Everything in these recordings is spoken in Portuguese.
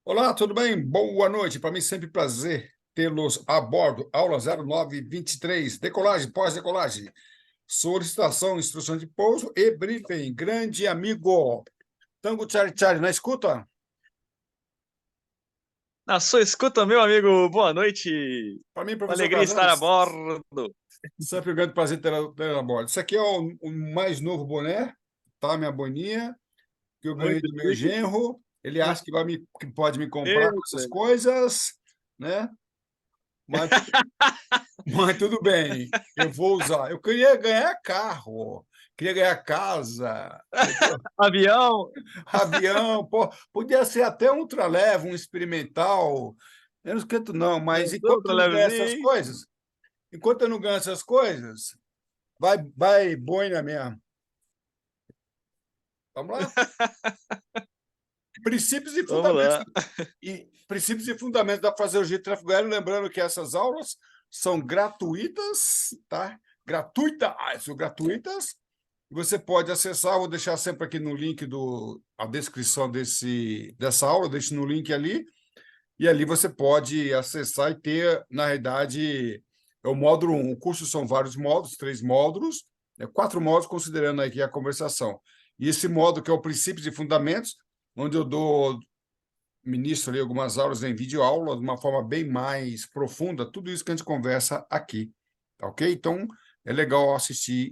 Olá, tudo bem? Boa noite. Para mim, sempre prazer tê-los a bordo. Aula 0923, decolagem, pós-decolagem, solicitação, instrução de pouso e briefing. Grande amigo. Tango Charlie Charlie, na escuta? Na sua escuta, meu amigo, boa noite. Para mim, Uma professor alegria estar a Calazans, bordo. sempre um grande prazer tê-lo a bordo. Isso aqui é o mais novo boné, tá? Minha boninha, que eu ganhei Muito do meu chique. genro. Ele acha que pode me comprar com essas Eita. coisas, né? Mas Mas tudo bem, eu vou usar. Eu queria ganhar carro, queria ganhar casa, entendeu? Avião. Avião, pô, podia ser até um ultraleve, um experimental. Eu não esquento, não, mas Pensou enquanto pra eu não ganho essas levezinho? coisas, enquanto eu não ganho essas coisas, vai boina mesmo. Vamos lá? Princípios e Vamos fundamentos lá. da fisiologia de tráfego aéreo, lembrando que essas aulas são gratuitas, tá? São gratuitas. Você pode acessar, vou deixar sempre aqui no link a descrição dessa aula, deixo no link ali, e ali você pode acessar e ter, na realidade, é o módulo 1. O curso são vários módulos, 3 módulos, 4 módulos, considerando aqui a conversação. E esse módulo, que é o Princípios e Fundamentos, onde eu ministro ali algumas aulas em videoaula, de uma forma bem mais profunda, tudo isso que a gente conversa aqui, tá ok? Então, é legal assistir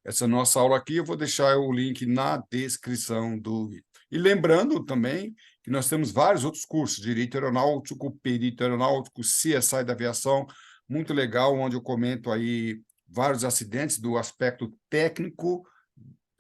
essa nossa aula aqui. Eu vou deixar o link na descrição do vídeo. E lembrando também que nós temos vários outros cursos, Direito Aeronáutico, Perito Aeronáutico, CSI da Aviação, muito legal, onde eu comento aí vários acidentes do aspecto técnico,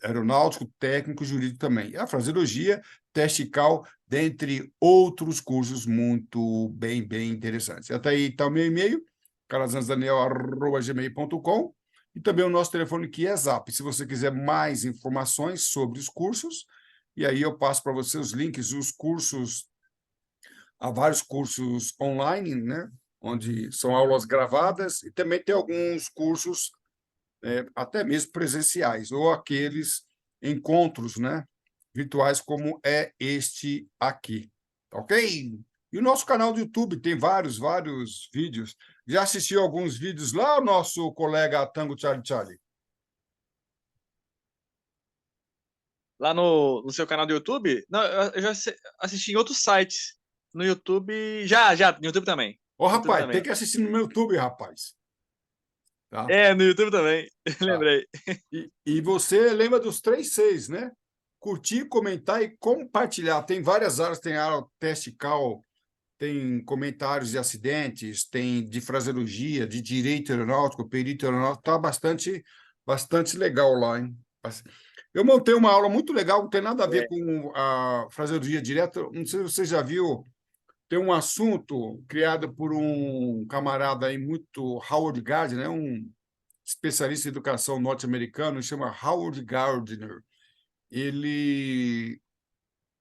aeronáutico, técnico, jurídico também. E a fraseologia, teste CAL, dentre outros cursos muito bem interessantes. Até aí está o meu e-mail, calazans.daniel@gmail.com, e também o nosso telefone que é Zap. Se você quiser mais informações sobre os cursos, e aí eu passo para você os links, os cursos, há vários cursos online, né? Onde são aulas gravadas, e também tem alguns cursos até mesmo presenciais, ou aqueles encontros, né, virtuais, como é este aqui, ok? E o nosso canal do YouTube tem vários vídeos. Já assistiu alguns vídeos lá, o nosso colega Tango Charlie Charlie? Lá no seu canal do YouTube? Não, eu já assisti em outros sites. No YouTube, já, no YouTube também. Ô, No YouTube rapaz, tem também. que assistir no meu YouTube, rapaz. Tá? É, no YouTube também. Tá. Lembrei. E você lembra dos 3 Cs, né? Curtir, comentar e compartilhar. Tem várias áreas, tem área teste cal, tem comentários de acidentes, tem de fraseologia, de direito aeronáutico, perito aeronáutico, está bastante legal lá, hein? Eu montei uma aula muito legal, não tem nada a ver É. com a fraseologia direta. Não sei se você já viu, tem um assunto criado por um camarada aí muito, Howard Gardner, um especialista em educação norte-americano, chama Howard Gardner. Ele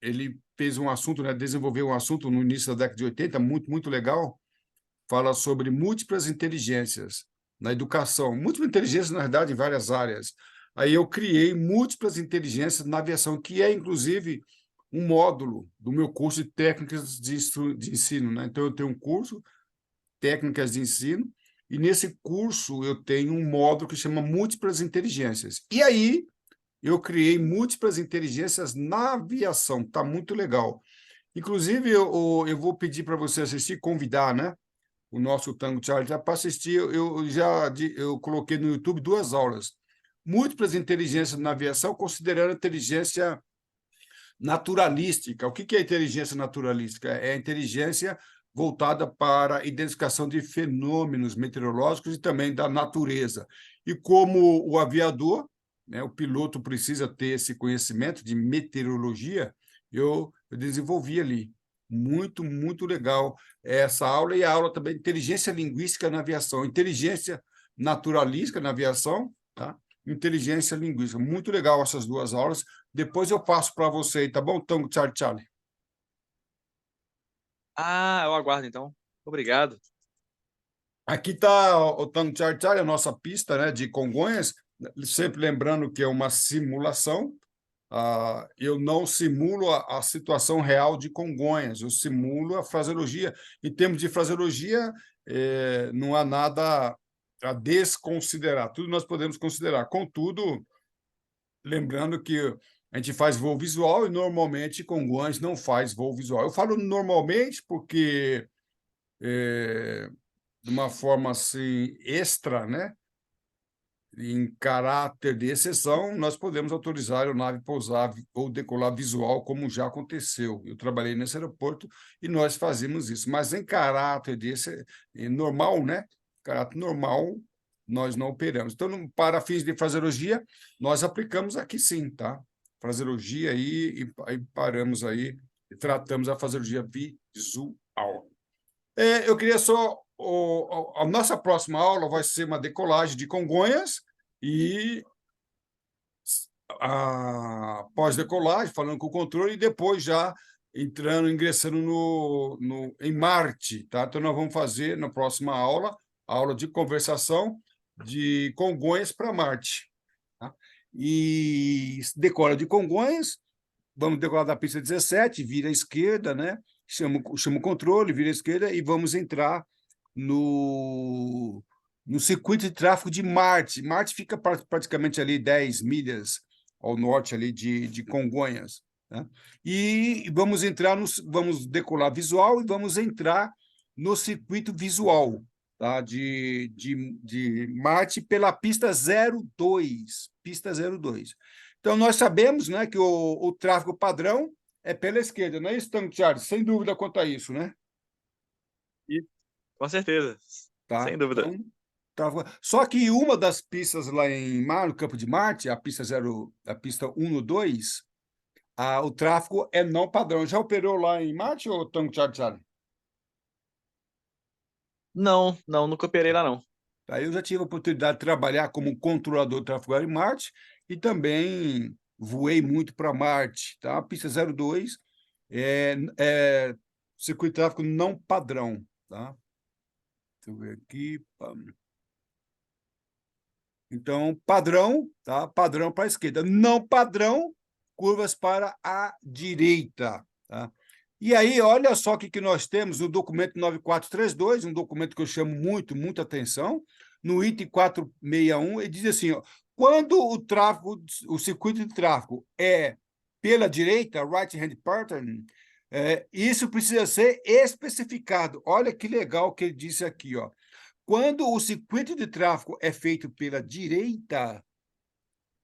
ele fez um assunto, né, desenvolveu um assunto no início da década de 80, muito legal, fala sobre múltiplas inteligências na educação. Múltiplas inteligências, na verdade, em várias áreas. Aí eu criei múltiplas inteligências na aviação, que é, inclusive, um módulo do meu curso de técnicas de ensino. Né? Então, eu tenho um curso, técnicas de ensino, e nesse curso eu tenho um módulo que chama múltiplas inteligências. E aí eu criei múltiplas inteligências na aviação, está muito legal. Inclusive, eu vou pedir para você assistir, convidar, né? O nosso Tango Charlie para assistir. Eu coloquei no YouTube 2 aulas. Múltiplas inteligências na aviação, considerando a inteligência naturalística. O que é inteligência naturalística? É a inteligência voltada para a identificação de fenômenos meteorológicos e também da natureza. E como o aviador, né, o piloto precisa ter esse conhecimento de meteorologia, eu desenvolvi ali. Muito legal essa aula, e a aula também de inteligência linguística na aviação, inteligência naturalística na aviação, tá? Inteligência linguística. Muito legal essas 2 aulas. Depois eu passo para você, tá bom, Tango Charlie Charlie? Ah, eu aguardo então. Obrigado. Aqui está o Tango Charlie Charlie, a nossa pista, né, de Congonhas, sempre lembrando que é uma simulação, eu não simulo a situação real de Congonhas, eu simulo a fraseologia. Em termos de fraseologia, não há nada a desconsiderar, tudo nós podemos considerar. Contudo, lembrando que a gente faz voo visual e, normalmente, Congonhas não faz voo visual. Eu falo normalmente porque, de uma forma assim, extra, né? Em caráter de exceção, nós podemos autorizar a aeronave pousar ou decolar visual, como já aconteceu. Eu trabalhei nesse aeroporto e nós fazemos isso, mas em caráter de normal, né? Caráter normal, nós não operamos. Então, para fins de fraseologia, nós aplicamos aqui sim, tá? Fraseologia aí paramos aí e tratamos a fraseologia visual. Eu queria só. A nossa próxima aula vai ser uma decolagem de Congonhas e a pós-decolagem, falando com o controle, e depois já ingressando em Marte. Tá? Então, nós vamos fazer na próxima aula, a aula de conversação de Congonhas para Marte. Tá? E decola de Congonhas, vamos decolar da pista 17, vira à esquerda, né? Chama o controle, vira à esquerda e vamos entrar no circuito de tráfego de Marte. Marte fica praticamente ali 10 milhas ao norte ali de Congonhas. Né? E vamos decolar visual e vamos entrar no circuito visual, tá? de Marte pela pista 02. Pista 02. Então, nós sabemos, né, que o tráfego padrão é pela esquerda, não é isso, Tango Charles? Sem dúvida quanto a isso, né? E, com certeza. Tá? Sem dúvida. Então, só que uma das pistas lá no Campo de Marte, a pista 1 no 2, o tráfego é não padrão. Já operou lá em Marte, ou Tango Charles? Não, não, nunca operei lá, não. Tá? Eu já tive a oportunidade de trabalhar como controlador de tráfego aéreo em Marte e também voei muito para Marte. Tá? A pista 02 é circuito de tráfego não padrão. Tá? Deixa eu ver aqui. Então, padrão, tá? Padrão para a esquerda. Não padrão, curvas para a direita. Tá? E aí, olha só o que nós temos no documento 9432, um documento que eu chamo muita atenção. No item 461, ele diz assim: ó, quando o circuito de tráfego é pela direita, right-hand pattern, isso precisa ser especificado. Olha que legal que ele disse aqui, ó. Quando o circuito de tráfego é feito pela direita,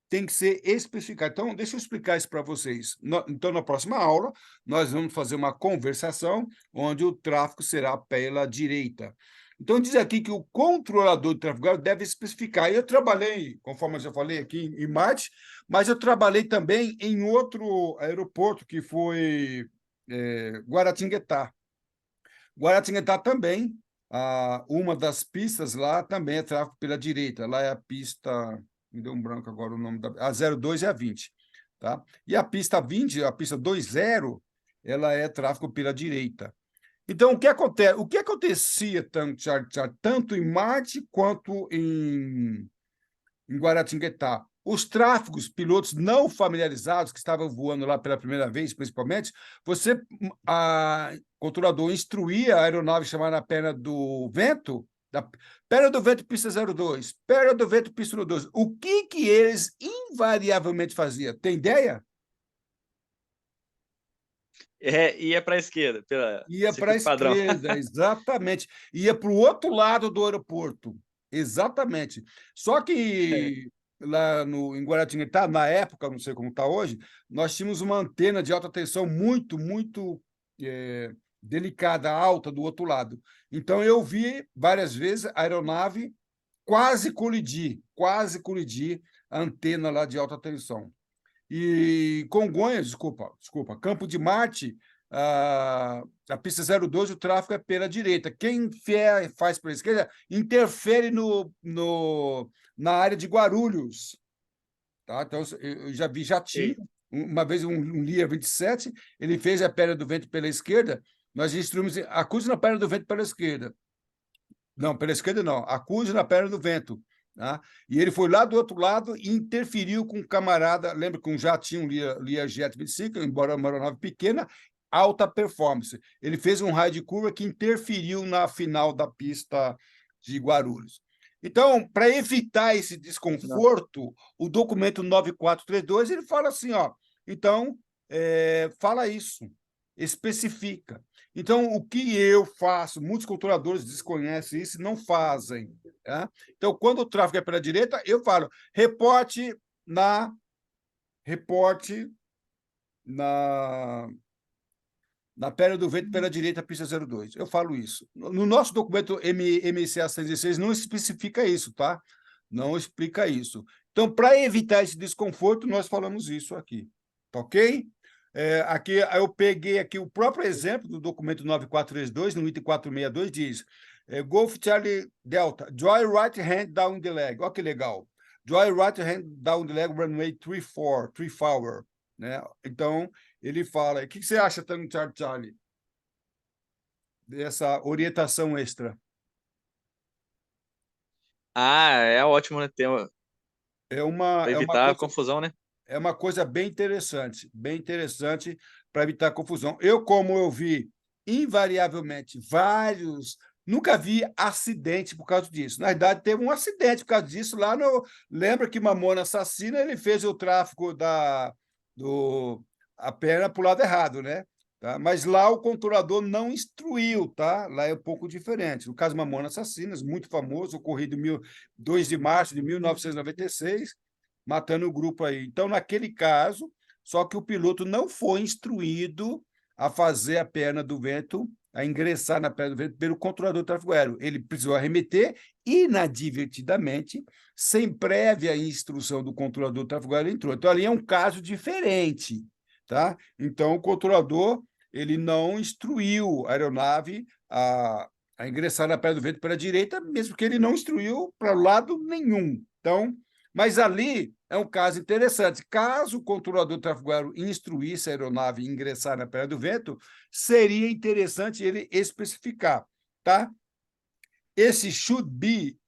tem que ser especificado. Então, deixa eu explicar isso para vocês. Então, na próxima aula, nós vamos fazer uma conversação onde o tráfego será pela direita. Então, diz aqui que o controlador de tráfego aéreo deve especificar. Eu trabalhei, conforme eu já falei aqui, em Marte, mas eu trabalhei também em outro aeroporto, que foi Guaratinguetá. Guaratinguetá também, uma das pistas lá também é tráfego pela direita. Lá é a pista, me deu um branco agora o nome a 02 e a 20. Tá? E a pista 20, a pista 20, ela é tráfego pela direita. Então, o que acontece? O que acontecia tanto em Marte quanto em Guaratinguetá? Os tráfegos, pilotos não familiarizados, que estavam voando lá pela primeira vez, principalmente, controlador instruía a aeronave chamar na perna do vento, perna do vento, pista 02, perna do vento, pista 02. O que eles invariavelmente faziam? Tem ideia? Ia para a esquerda, Ia para a circuito padrão. esquerda, exatamente. Ia para o outro lado do aeroporto. Exatamente. Só que lá em Guaratinguetá, na época, não sei como está hoje, nós tínhamos uma antena de alta tensão muito delicada, alta, do outro lado. Então, eu vi várias vezes a aeronave quase colidir a antena lá de alta tensão. E Congonhas, desculpa, Campo de Marte, a pista 02, o tráfego é pela direita. Quem faz pela esquerda interfere na área de Guarulhos. Tá? Então, eu já vi jatinho. Uma vez um Lear 27, ele fez a perna do vento pela esquerda, nós instruímos acuse na perna do vento pela esquerda. Não, pela esquerda não, acuse na perna do vento. Tá? E ele foi lá do outro lado e interferiu com um camarada, lembra que um jatinho, um Learjet 25, embora uma aeronave pequena, alta performance. Ele fez um raio de curva que interferiu na final da pista de Guarulhos. Então, para evitar esse desconforto, o documento 9432 ele fala assim, ó, então, fala isso, especifica. Então, o que eu faço, muitos controladores desconhecem isso e não fazem. Tá? Então, quando o tráfego é pela direita, eu falo, reporte na perna do vento pela direita, pista 02. Eu falo isso. No nosso documento MCA 116 não especifica isso, tá? Não explica isso. Então, para evitar esse desconforto, nós falamos isso aqui, tá ok? Aqui eu peguei aqui o próprio exemplo do documento 9432, no item 462, diz Golf Charlie Delta, joy right hand down the leg. Olha que legal. Joy right hand down the leg, runway 34, né? Então, ele fala, o que você acha, Tango Charlie, dessa orientação extra? É ótimo, né? Para Evitar a confusão, né? É uma coisa bem interessante para evitar confusão. Como eu vi invariavelmente vários, nunca vi acidente por causa disso. Na verdade, teve um acidente por causa disso lá no. Lembra que Mamona Assassina ele fez o tráfico a perna para o lado errado, né? Tá? Mas lá o controlador não instruiu, tá? Lá é um pouco diferente. No caso Mamona Assassinas, muito famoso, ocorrido 2 de março de 1996, matando o grupo aí. Então, naquele caso, só que o piloto não foi instruído a fazer a perna do vento, a ingressar na perna do vento pelo controlador do tráfego aéreo. Ele precisou arremeter inadvertidamente, sem prévia instrução do controlador do tráfego aéreo, entrou. Então, ali é um caso diferente, tá? Então, o controlador ele não instruiu a aeronave a ingressar na perna do vento pela direita, mesmo que ele não instruiu para lado nenhum. Então, mas ali é um caso interessante. Caso o controlador do tráfego aéreo instruísse a aeronave a ingressar na perna do vento, seria interessante ele especificar, tá? Esse should be,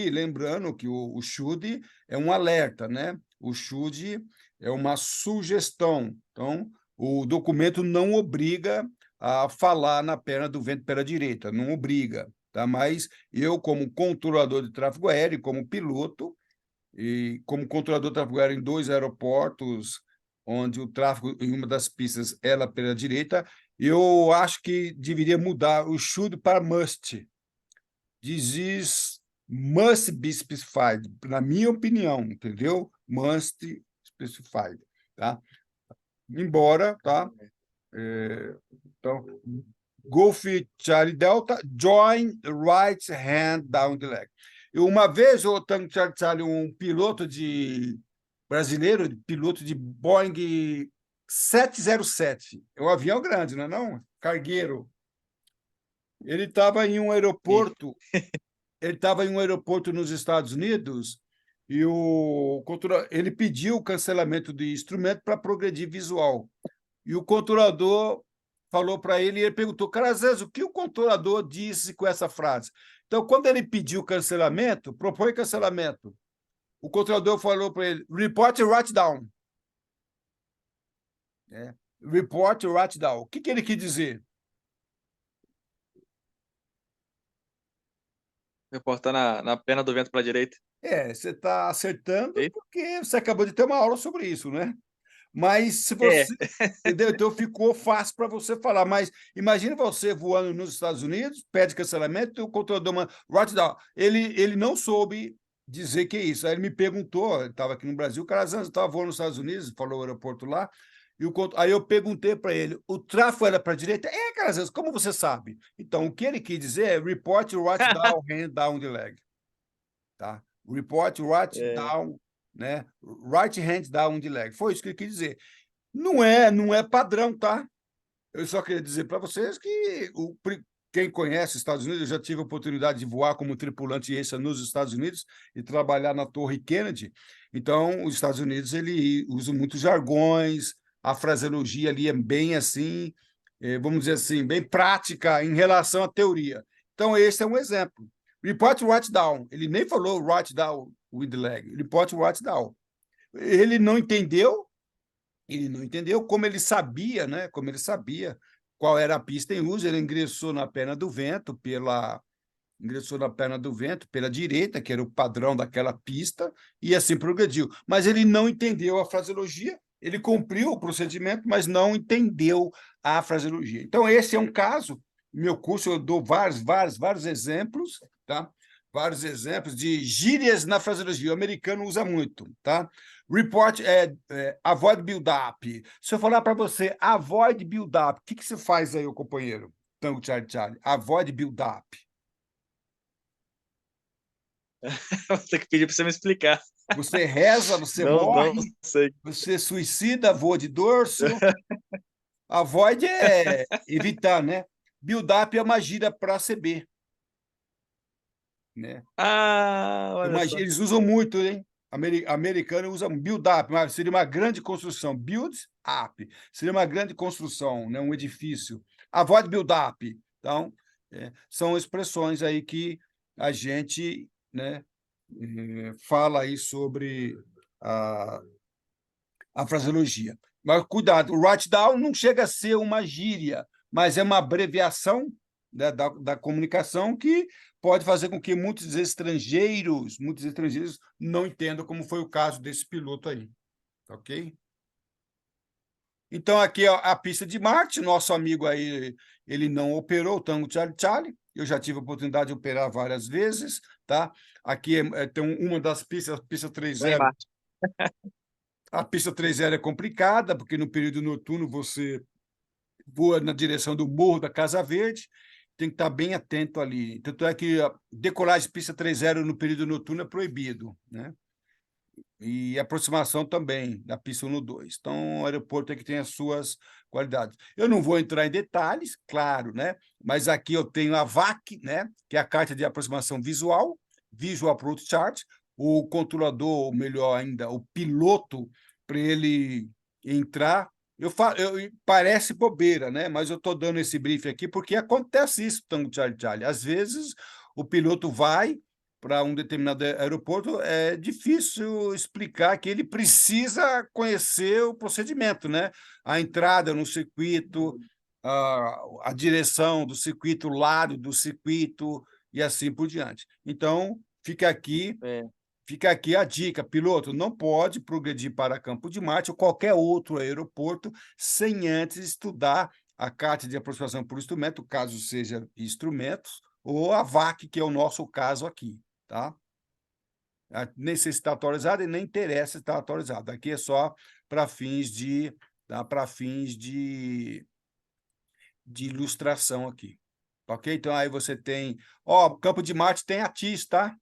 lembrando que o should é um alerta, né? O should é uma sugestão. Então, o documento não obriga a falar na perna do vento pela direita, não obriga, tá? Mas eu, como controlador de tráfego aéreo, como piloto, e como controlador de tráfego aéreo em 2 aeroportos, onde o tráfego em uma das pistas era pela direita, eu acho que deveria mudar o should para must. Must be specified, na minha opinião, entendeu? Must specified, tá? Embora, tá? Então, Golf Charlie Delta, join right hand down the leg. E uma vez, o Tango Charlie, um piloto brasileiro, piloto de Boeing 707, é um avião grande, não é não? Cargueiro. Ele estava em um aeroporto, nos Estados Unidos e ele pediu o cancelamento de instrumento para progredir visual. E o controlador falou para ele, e ele perguntou, Carazés, o que o controlador disse com essa frase? Então, quando ele pediu cancelamento, propõe cancelamento, o controlador falou para ele, report right down. Report right down. O que ele quis dizer? Reportar na perna do vento para a direita. Você está acertando porque você acabou de ter uma aula sobre isso, né? Mas se você. Entendeu? Então ficou fácil para você falar. Mas imagine você voando nos Estados Unidos, pede cancelamento, e o controlador manda right down. Ele não soube dizer que é isso. Aí ele me perguntou, ele estava aqui no Brasil, o cara estava voando nos Estados Unidos, falou o aeroporto lá, aí eu perguntei para ele, o tráfego era para a direita? Carazans, como você sabe? Então, o que ele quis dizer é report right down, hand down the leg. Tá? Report right down, né? Right hand down the leg. Foi isso que ele quis dizer. Não é padrão, tá? Eu só queria dizer para vocês que quem conhece os Estados Unidos, eu já tive a oportunidade de voar como tripulante extra nos Estados Unidos e trabalhar na Torre Kennedy. Então, os Estados Unidos ele usa muitos jargões, a fraseologia ali é bem assim, vamos dizer assim, bem prática em relação à teoria. Então, esse é um exemplo. Report write down. Ele nem falou write down with leg. Report write down. Ele não entendeu como ele sabia, né? Como ele sabia qual era a pista em uso. Ele ingressou na perna do vento pela direita, que era o padrão daquela pista, e assim progrediu. Mas ele não entendeu a fraseologia, ele cumpriu o procedimento, mas não entendeu a fraseologia. Então, esse é um caso. No meu curso, eu dou vários exemplos, tá? Vários exemplos de gírias na fraseologia. O americano usa muito, tá? Report avoid build-up. Se eu falar para você avoid build-up, o que você faz aí, o companheiro? Tango Charlie. Avoid build-up. Vou ter que pedir para você me explicar. Você reza, você Não morre, sei. você suicida, voa de dorso. Avoid é evitar, né? Build-up é uma gíria para CB, né? Olha só. Eles usam muito, hein? Americano usa build-up, seria uma grande construção. Build-up seria uma grande construção, né? Um edifício. Avoid build-up. Então, são expressões aí que a gente, né, fala aí sobre a fraseologia. Mas cuidado, o write down não chega a ser uma gíria, mas é uma abreviação, né, da comunicação que pode fazer com que muitos estrangeiros não entendam, como foi o caso desse piloto aí, ok? Então, aqui a pista de Marte, nosso amigo aí, ele não operou o Tango Charlie Charlie, eu já tive a oportunidade de operar várias vezes, tá? Aqui tem uma das pistas, a pista 30. A pista 30 é complicada, porque no período noturno você voa na direção do Morro da Casa Verde, tem que estar bem atento ali. Tanto é que a decolagem de pista 30 no período noturno é proibido, né? E aproximação também da pista 1-2. Então, o aeroporto é que tem as suas qualidades. Eu não vou entrar em detalhes, claro, né? Mas aqui eu tenho a VAC, né? Que é a carta de aproximação visual, Visual Approach Chart, o controlador, ou melhor ainda, o piloto, para ele entrar. Parece bobeira, né? Mas eu estou dando esse briefing aqui porque acontece isso, Tango Charlie Charlie. Às vezes o piloto vai para um determinado aeroporto, é difícil explicar que ele precisa conhecer o procedimento, né? A entrada no circuito, a direção do circuito, o lado do circuito e assim por diante. Então, fica aqui a dica, piloto, não pode progredir para Campo de Marte ou qualquer outro aeroporto sem antes estudar a carta de aproximação por instrumento, caso seja instrumentos, ou a VAC, que é o nosso caso aqui, tá? Nem sei se está atualizado e nem interessa se está atualizado. Aqui é só para fins de ilustração aqui. Ok? Então, aí você tem... Campo de Marte tem ATIS, tá?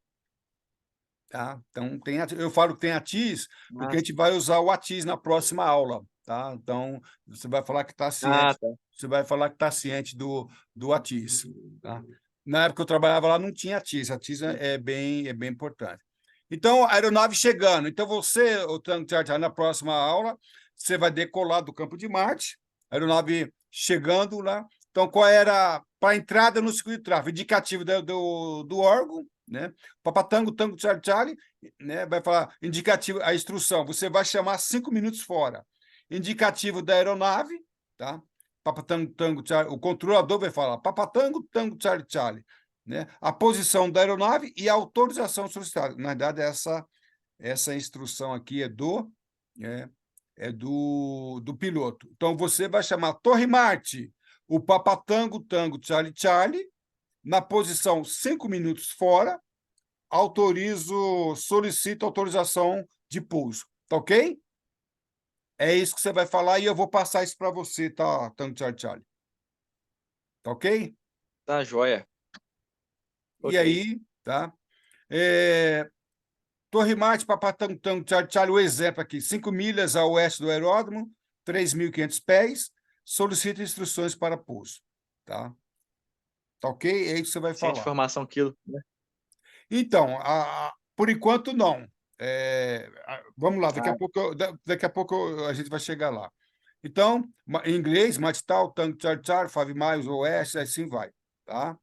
Tá? Então, eu falo que tem ATIS porque a gente vai usar o ATIS na próxima aula, tá? Então, você vai falar que está ciente. Tá. Você vai falar que está ciente do ATIS, tá? Na época que eu trabalhava lá, não tinha ATIS. ATIS é bem importante. Então, a aeronave chegando. Então, você, o Tango Charlie, na próxima aula, você vai decolar do Campo de Marte, a aeronave chegando lá. Então, qual era para a entrada no circuito de tráfego? Indicativo do órgão, né? Papatango, Tango Charlie Charlie, né? Vai falar indicativo, a instrução. Você vai chamar 5 minutos fora. Indicativo da aeronave, tá? Papatango, Tango Charlie. O controlador vai falar Papatango, Tango Charlie Charlie, né? A posição da aeronave e a autorização solicitada. Na verdade, essa instrução aqui é do piloto. Então, você vai chamar Torre Marte, o Papatango, Tango, Charlie, Charlie, na posição 5 minutos fora, solicito autorização de pouso. Tá ok? É isso que você vai falar e eu vou passar isso para você, tá, Tango, Charlie, Charlie. Tá ok? Tá joia. E Ok. aí, tá? Torre Marte, Papatango, Tango, Charlie, Charlie, o exemplo aqui, 5 milhas a oeste do aeródromo, 3.500 pés, solicita instruções para pouso, tá? Tá ok? É isso que você vai Ciente de falar. formação quilo, né? Então, por enquanto, não. Vamos lá, daqui a pouco a gente vai chegar lá. Então, em inglês, Mate tal, Tango, Charlie, Charlie, 5 miles, oeste, assim vai, tá?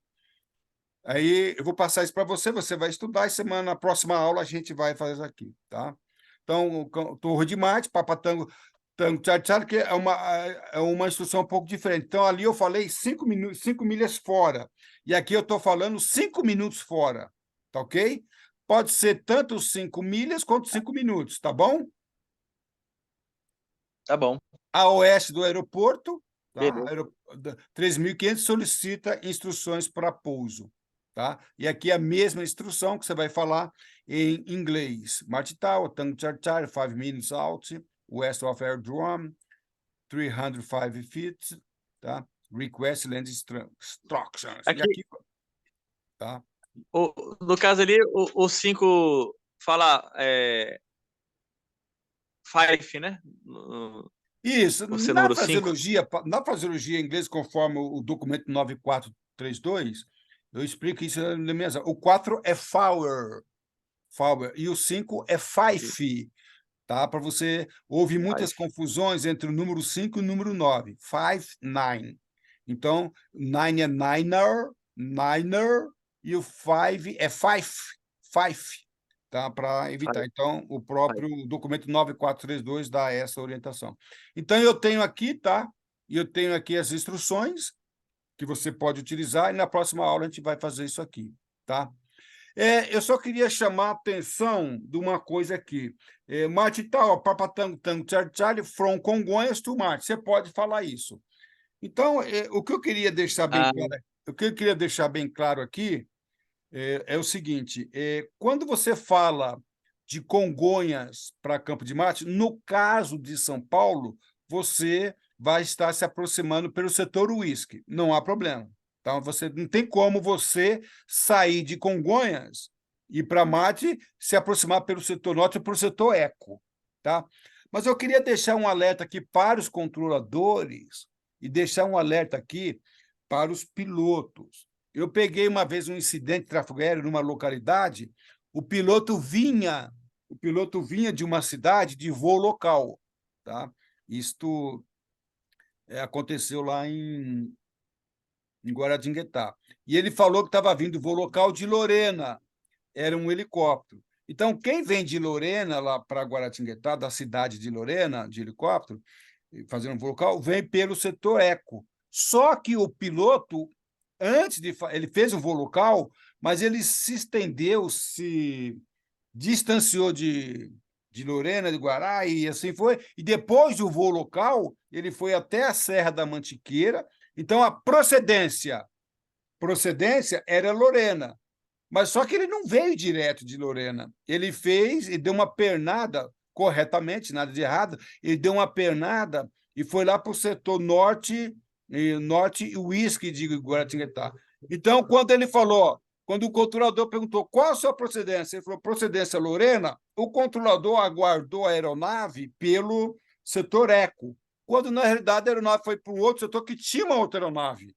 Aí eu vou passar isso para você, você vai estudar e na próxima aula a gente vai fazer isso aqui, tá? Então, torre de mate, papatango, tango, tchau, tchau, que é uma instrução um pouco diferente. Então, ali eu falei 5 minutos, 5 milhas fora. E aqui eu estou falando 5 minutos fora, tá ok? Pode ser tanto 5 milhas quanto 5 minutos, tá bom? Tá bom, A oeste do aeroporto, tá? beleza. 3.500 solicita instruções para pouso, tá? E aqui a mesma instrução que você vai falar em inglês. Martin Tower, Tango Char Char, 5 minutes out, west of airdrome, 305 feet, tá? Request land instructions. E Aqui, aqui, tá? no caso ali, o 5 fala five, né? Isso, Você número 5. na fraseologia em inglês, conforme o documento 9432, eu explico isso na minha. O 4 é Fowler, e o 5 é Fife, tá? Para você houve muitas confusões entre o número 5 e o número 9, 5, 9. Então, 9 é niner, e o 5 é fife, tá? Para evitar. Então, o próprio documento 9432 dá essa orientação. Então, eu tenho aqui, tá? E eu tenho aqui as instruções que você pode utilizar, e na próxima aula a gente vai fazer isso aqui, tá? Eu só queria chamar a atenção de uma coisa aqui. Mate tal, papatango, tango, Charlie, from Congonhas to Marte. Você pode falar isso. Então, o que eu queria deixar bem Ah, claro, o que eu queria deixar bem claro aqui é o seguinte: quando você fala de Congonhas para Campo de Marte, no caso de São Paulo, você vai estar se aproximando pelo setor uísque, não há problema. Então, você não tem como você sair de Congonhas e para Marte se aproximar pelo setor norte ou pelo setor eco, tá? Mas eu queria deixar um alerta aqui para os controladores e deixar um alerta aqui para os pilotos. Eu peguei uma vez um incidente de tráfego aéreo numa localidade, o piloto vinha de uma cidade de voo local, tá? Isto aconteceu lá em Guaratinguetá. E ele falou que estava vindo voo local de Lorena, era um helicóptero. Então, quem vem de Lorena, lá para Guaratinguetá, da cidade de Lorena, de helicóptero, fazendo um voo local, vem pelo setor eco. Só que o piloto, ele fez um voo local, mas ele se estendeu, se distanciou de Lorena, de Guará, e assim foi. E depois do voo local, ele foi até a Serra da Mantiqueira. Então, a procedência era Lorena. Mas só que ele não veio direto de Lorena. Ele fez e deu uma pernada, corretamente, nada de errado, ele deu uma pernada e foi lá para o setor norte e uísque de Guaratinguetá. Então, quando o controlador perguntou qual a sua procedência, ele falou procedência Lorena, o controlador aguardou a aeronave pelo setor eco, quando na realidade a aeronave foi para um outro setor que tinha uma outra aeronave.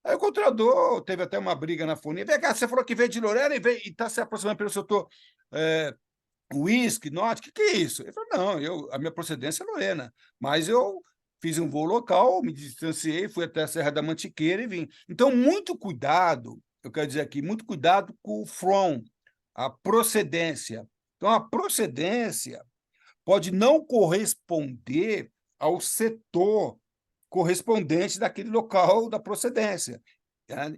Aí o controlador teve até uma briga na FUNI. Vem cá, você falou que veio de Lorena e está se aproximando pelo setor Whisky, Norte, o que é isso? Ele falou, não, a minha procedência é Lorena, mas eu fiz um voo local, me distanciei, fui até a Serra da Mantiqueira e vim. Então, muito cuidado, eu quero dizer aqui, muito cuidado com o from, a procedência. Então, a procedência pode não corresponder ao setor correspondente daquele local da procedência.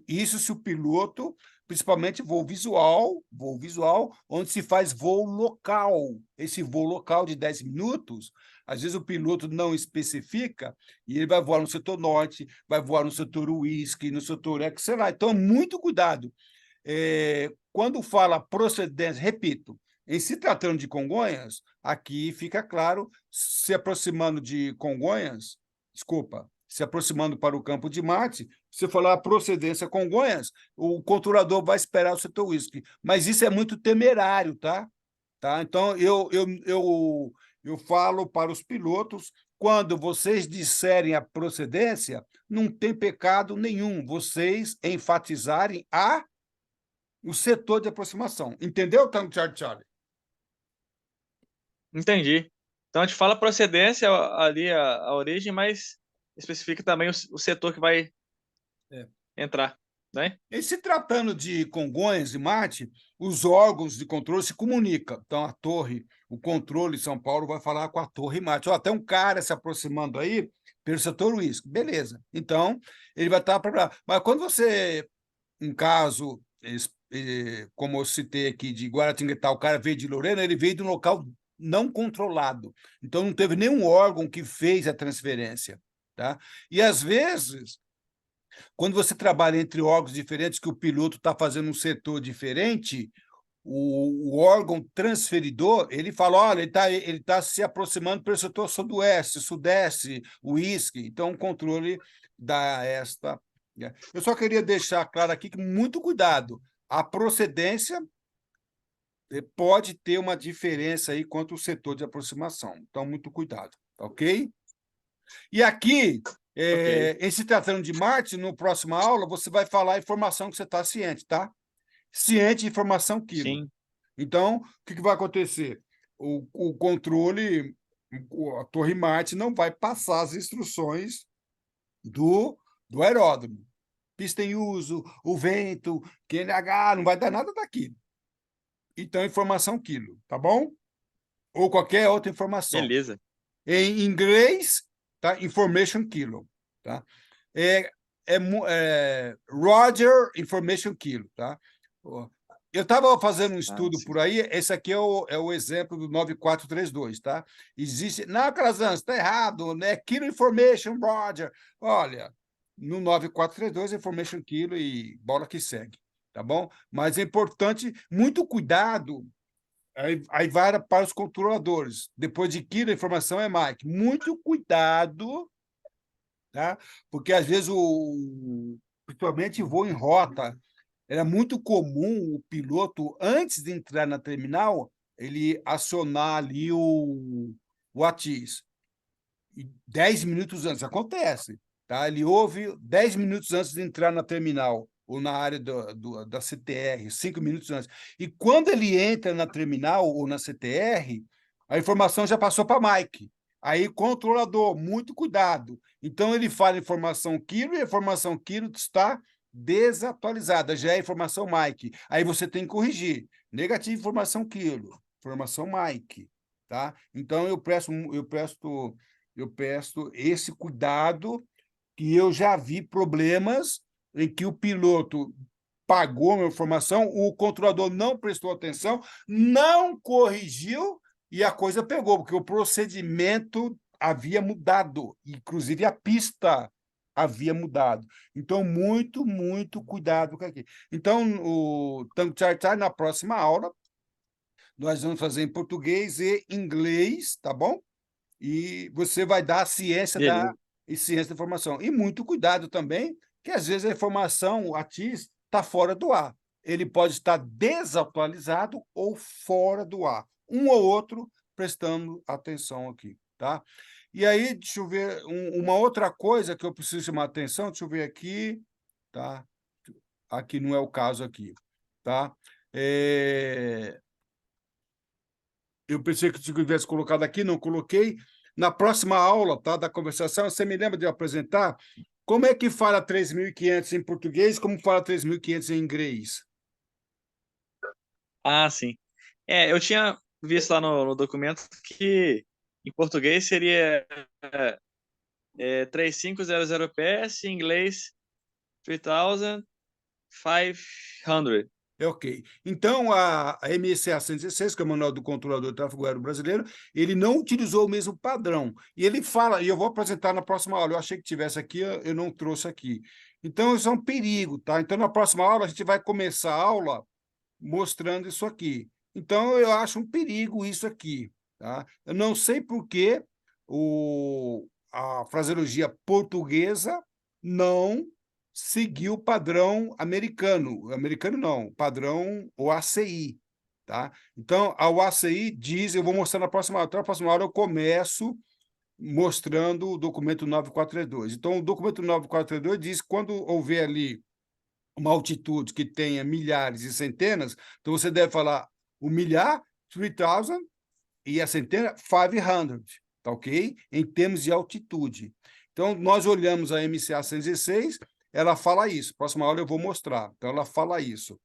Isso se o piloto, principalmente voo visual, onde se faz voo local. Esse voo local de 10 minutos, às vezes o piloto não especifica e ele vai voar no setor norte, vai voar no setor uísque, no setor eco, sei lá. Então, muito cuidado. Quando fala procedência, repito, em se tratando de Congonhas, aqui fica claro, se aproximando de Congonhas, desculpa, se aproximando para o Campo de Marte, se falar procedência Congonhas, o controlador vai esperar o setor uísque. Mas isso é muito temerário, tá? Então, eu falo para os pilotos, quando vocês disserem a procedência, não tem pecado nenhum vocês enfatizarem o setor de aproximação. Entendeu, Tango Charlie? entendi. Então a gente fala procedência ali, a origem, mas especifica também o setor que vai É. entrar. né? E se tratando de Congonhas e Marte, os órgãos de controle se comunicam. Então, a torre, o controle de São Paulo vai falar com a torre Marte. Ó, tem um cara se aproximando aí pelo setor Uísque. Beleza. Então, ele vai estar para. Mas quando você, um caso, como eu citei aqui, de Guaratinguetá, o cara veio de Lorena, ele veio de um local não controlado. Então, não teve nenhum órgão que fez a transferência. Tá? E, às vezes, quando você trabalha entre órgãos diferentes, que o piloto está fazendo um setor diferente, o órgão transferidor, ele fala, olha, ele tá se aproximando para o setor sudoeste, sudeste, uísque, então o controle dá esta... Né? Eu só queria deixar claro aqui que muito cuidado, a procedência pode ter uma diferença aí quanto ao setor de aproximação, então muito cuidado, ok? E aqui, Ok. em se tratando de Marte, no próxima aula, você vai falar a informação que você está ciente, tá? Ciente de informação quilo. Sim. Então, o que vai acontecer? O controle, a Torre Marte não vai passar as instruções do aeródromo. Pista em uso, o vento, QNH, não vai dar nada daquilo. Então, informação quilo, tá bom? Ou qualquer outra informação. Beleza. Em inglês, tá? Information kilo, tá? Roger Information Kilo, tá? Eu estava fazendo um estudo Sim. por aí, esse aqui é o exemplo do 9432, tá? Existe... Não, Calazans, está errado, né? Kilo Information, Roger. Olha, no 9432, Information Kilo e bola que segue, tá bom? Mas é importante, muito cuidado. Aí vai para os controladores. Depois de Kilo, a informação é Mike. Muito cuidado, tá? Porque às vezes, principalmente voo em rota, era muito comum o piloto, antes de entrar na terminal, ele acionar ali o ATIS. 10 minutos antes, acontece, tá? Ele ouve 10 minutos antes de entrar na terminal ou na área da CTR, 5 minutos antes. E quando ele entra na terminal ou na CTR, a informação já passou para Mike. Aí, controlador, muito cuidado. Então, ele fala informação quilo e a informação quilo está desatualizada, já é informação Mike. Aí você tem que corrigir. Negativo, informação quilo, informação Mike. Tá? Então, eu presto esse cuidado, que eu já vi problemas em que o piloto pagou a minha informação, o controlador não prestou atenção, não corrigiu e a coisa pegou, porque o procedimento havia mudado, inclusive a pista havia mudado. Então, muito cuidado com aqui. Então, o Tango Char na próxima aula, nós vamos fazer em português e inglês, tá bom? E você vai dar a ciência Beleza. e ciência da informação. E muito cuidado também, que às vezes a informação, a TIS, está fora do ar. Ele pode estar desatualizado ou fora do ar. Um ou outro prestando atenção aqui, tá? E aí, deixa eu ver, uma outra coisa que eu preciso chamar a atenção, deixa eu ver aqui, tá? Aqui não é o caso aqui, tá? Eu pensei que eu tivesse colocado aqui, não coloquei. Na próxima aula, tá, da conversação, você me lembra de eu apresentar como é que fala 3.500 em português, como fala 3.500 em inglês? Ah, sim. Eu tinha visto lá no documento que em português seria 3500 PS, em inglês 3500. Ok. Então, a MSA 116, que é o Manual do Controlador de Tráfego Aéreo Brasileiro, ele não utilizou o mesmo padrão. E ele fala, e eu vou apresentar na próxima aula, eu achei que tivesse aqui, eu não trouxe aqui. Então, isso é um perigo, tá? Então, na próxima aula, a gente vai começar a aula mostrando isso aqui. Então, eu acho um perigo isso aqui, tá? Eu não sei por que a fraseologia portuguesa não seguiu o padrão americano. Americano não, padrão OACI, tá? Então, a OACI diz, eu vou mostrar na próxima aula. Então, na próxima aula eu começo mostrando o documento 9432. Então, o documento 9432 diz que quando houver ali uma altitude que tenha milhares e centenas, então você deve falar o milhar, 3.000, e a centena, 500, tá ok? Em termos de altitude. Então, nós olhamos a MCA 116 ela fala isso. Próxima aula eu vou mostrar. Então, ela fala isso.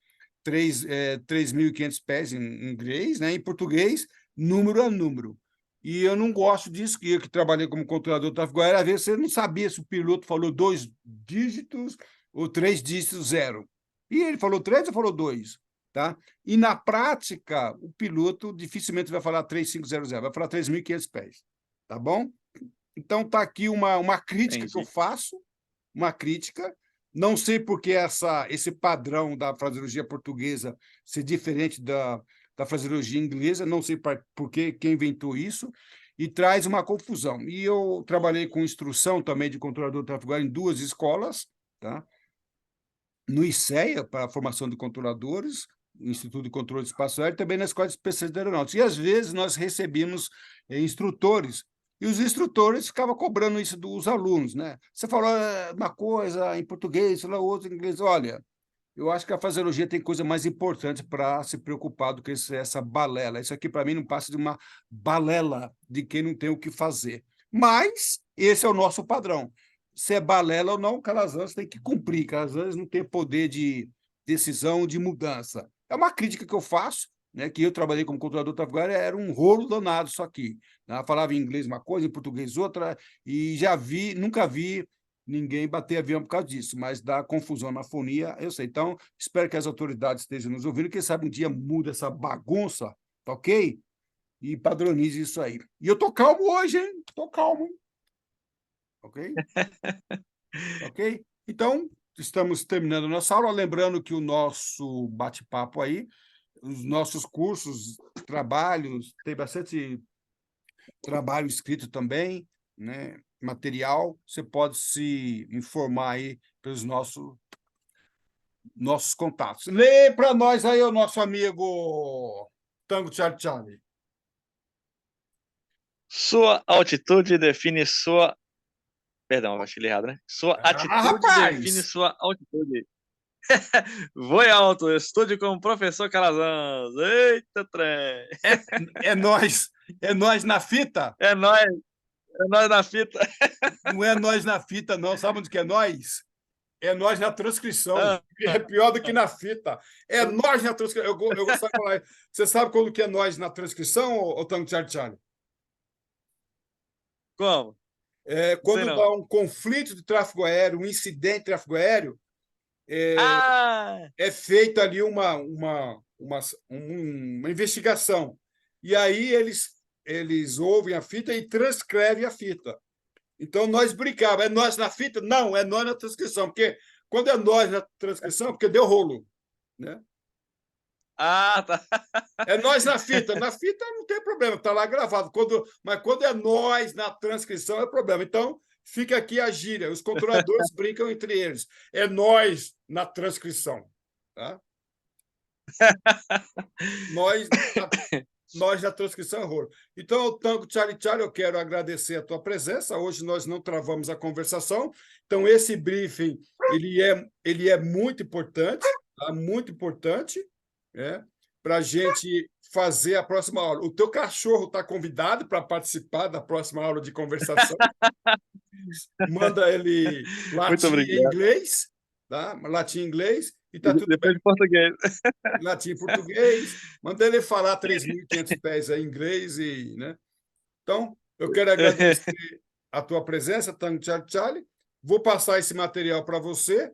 3.500 pés em inglês, né? Em português, número a número. E eu não gosto disso, que eu que trabalhei como controlador de tráfego aéreo, às vezes você não sabia se o piloto falou 2 dígitos ou 3 dígitos, 0. E ele falou 3 ou falou 2, tá? E, na prática, o piloto dificilmente vai falar 3.500, vai falar 3.500 pés, tá bom? Então, está aqui uma crítica que eu Entendi. faço, uma crítica. Não sei por que esse padrão da fraseologia portuguesa ser diferente da fraseologia inglesa, não sei por que quem inventou isso, e traz uma confusão. E eu trabalhei com instrução também de controlador de tráfego aéreo em 2 escolas, tá? No ICEA, para a formação de controladores, Instituto de Controle de Espaço Aéreo, e também na Escola de Especialistas de Aeronáutica. E, às vezes, nós recebíamos instrutores, e os instrutores ficavam cobrando isso dos alunos, né? Você falou uma coisa em português, falou outra em inglês. Olha, eu acho que a fraseologia tem coisa mais importante para se preocupar do que essa balela. Isso aqui, para mim, não passa de uma balela de quem não tem o que fazer. Mas esse é o nosso padrão. Se é balela ou não, Calazans tem que cumprir. Calazans não tem poder de decisão, de mudança. É uma crítica que eu faço, né, que eu trabalhei como controlador de tráfego aéreo, era um rolo danado isso aqui. Né? Falava em inglês uma coisa, em português outra, e nunca vi ninguém bater avião por causa disso, mas dá confusão na fonia, eu sei. Então, espero que as autoridades estejam nos ouvindo, quem sabe um dia muda essa bagunça, tá ok? E padronize isso aí. E eu tô calmo hoje, hein? Tô calmo, hein? Ok? Ok? Então, estamos terminando a nossa aula, lembrando que o nosso bate-papo aí, os nossos cursos, trabalhos, tem bastante trabalho escrito também, né? Material, você pode se informar aí pelos nossos contatos. Lê para nós aí o nosso amigo Tango Charlie Charlie. Sua altitude define sua. Perdão, eu achei errado, né? Sua atitude define Rapaz! sua altitude. Voe alto, estude com o professor Calazans. Eita, trem! É nós na fita? É nós na fita. Não é nós na fita, não. Sabe onde que é nós? É nós na transcrição. Ah, É pior do que na fita. É nós na transcrição. Eu gosto de falar. Você sabe quando que é nós na transcrição, ô Tango Charlie Charlie? como? É Não sei quando não. dá um conflito de tráfego aéreo, um incidente de tráfego aéreo, Ah! é feita ali uma investigação. E aí eles ouvem a fita e transcrevem a fita. Então, nós brincávamos. É nós na fita? Não, é nós na transcrição. Porque quando é nós na transcrição, é porque deu rolo. Né? Ah, tá. É nós na fita. Na fita não tem problema, está lá gravado. Mas quando é nós na transcrição, é problema. Então, fica aqui a gíria. Os controladores brincam entre eles. É nós na transcrição. Tá? Nós, nós na transcrição é horror. Então, Tango Charlie Charlie, eu quero agradecer a tua presença. Hoje nós não travamos a conversação. Então, esse briefing ele é muito importante, tá? Muito importante, né? Para a gente fazer a próxima aula. O teu cachorro está convidado para participar da próxima aula de conversação. Manda ele Muito latim em obrigado. inglês, tá? Latim em inglês, e está tudo bem. Depois de português. Latim e português, manda ele falar 3.500 pés em inglês. Né? Então, eu quero agradecer a tua presença, Tango Charlie Charlie. Vou passar esse material para você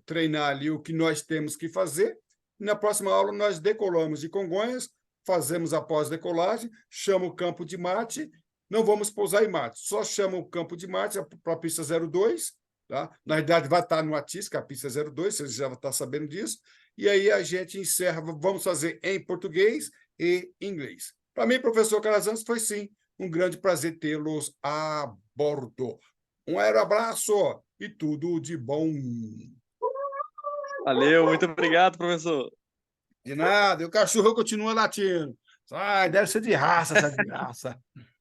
treinar ali o que nós temos que fazer. E na próxima aula, nós decolamos de Congonhas, fazemos a pós-decolagem, chama o campo de Marte, não vamos pousar em Marte, só chama o campo de Marte para a pista 02, tá? Na verdade, vai estar no ATIS, que é a pista 02, você já está sabendo disso, e aí a gente encerra, vamos fazer em português e inglês. Para mim, professor Calazans, foi sim um grande prazer tê-los a bordo. Um abraço e tudo de bom. Valeu, muito obrigado, professor. De nada, e o cachorro continua latindo. Ai, deve ser de raça essa desgraça.